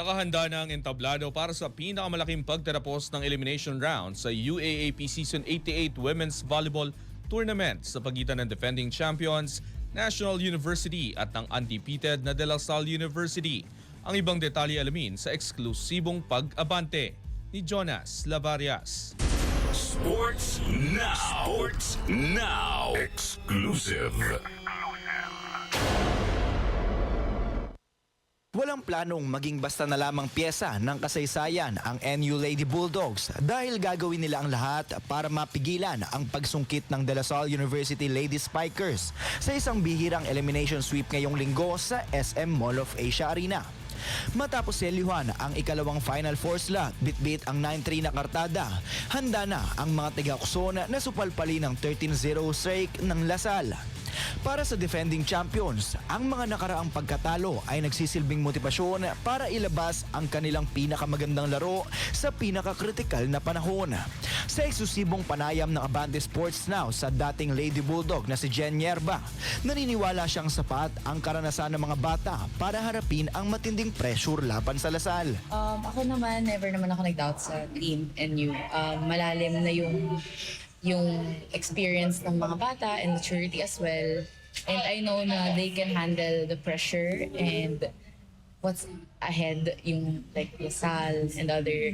Nakahanda na ang entablado para sa pinakamalaking pagtatapos ng elimination round sa UAAP Season 88 Women's Volleyball Tournament sa pagitan ng defending champions, National University at ng undefeated na De La Salle University. Ang ibang detalye alamin sa eksklusibong pag-abante ni Jonas Lavarias. Sports Now. Sports Now. Exclusive. Walang planong maging basta na lamang pyesa ng kasaysayan ang NU Lady Bulldogs dahil gagawin nila ang lahat para mapigilan ang pagsungkit ng De La Salle University Lady Spikers sa isang bihirang elimination sweep ngayong linggo sa SM Mall of Asia Arena. Matapos selyuhan ang ikalawang Final Four slot, bitbit ang 9-3 na kartada, handa na ang mga tiga-Quezon na supalpali ng 13-0 streak ng Lasal. Para sa defending champions, ang mga nakaraang pagkatalo ay nagsisilbing motibasyon para ilabas ang kanilang pinakamagandang laro sa pinakakritikal na panahon. Sa eksklusibong panayam ng Abante Sports Now sa dating Lady Bulldog na si Jen Yerba, naniniwala siyang sapat ang karanasan ng mga bata para harapin ang matinding pressure laban sa Lasal. Ako naman, never naman ako nag-doubt sa team and you. Malalim na yung experience ng mga bata and maturity as well. And I know na they can handle the pressure and what's ahead, yung like Lasal and other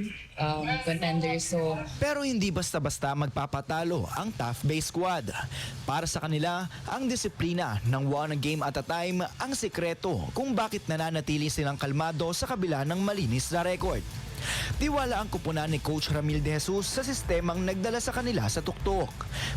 contenders. So, Pero hindi basta-basta magpapatalo ang Tough Bay Squad. Para sa kanila, ang disiplina ng one game at a time ang sikreto kung bakit nananatili silang kalmado sa kabila ng malinis na record. Tiwala ang kupunan ni Coach Ramil de Jesus sa sistemang nagdala sa kanila sa tuktok.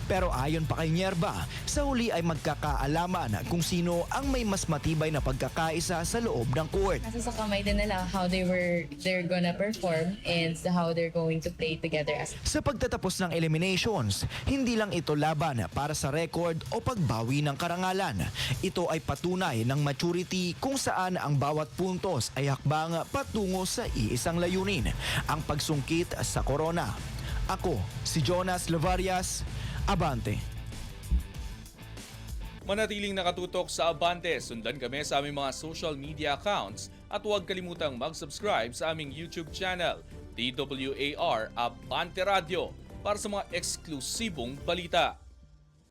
Pero ayon pa kay Nyerba, sa huli ay magkakaalaman kung sino ang may mas matibay na pagkakaisa sa loob ng court. nasa sa kamay din nila how they're gonna perform and how they're going to play together as Sa pagtatapos ng eliminations, hindi lang ito laban para sa record o pagbawi ng karangalan. Ito ay patunay ng maturity kung saan ang bawat puntos ay hakbang patungo sa iisang layunin, ang pagsungkit sa corona. Ako, si Jonas Lavarias, Abante. Manatiling nakatutok sa Abante, sundan kami sa aming mga social media accounts at huwag kalimutang mag-subscribe sa aming YouTube channel, DWAR Abante Radio, para sa mga eksklusibong balita.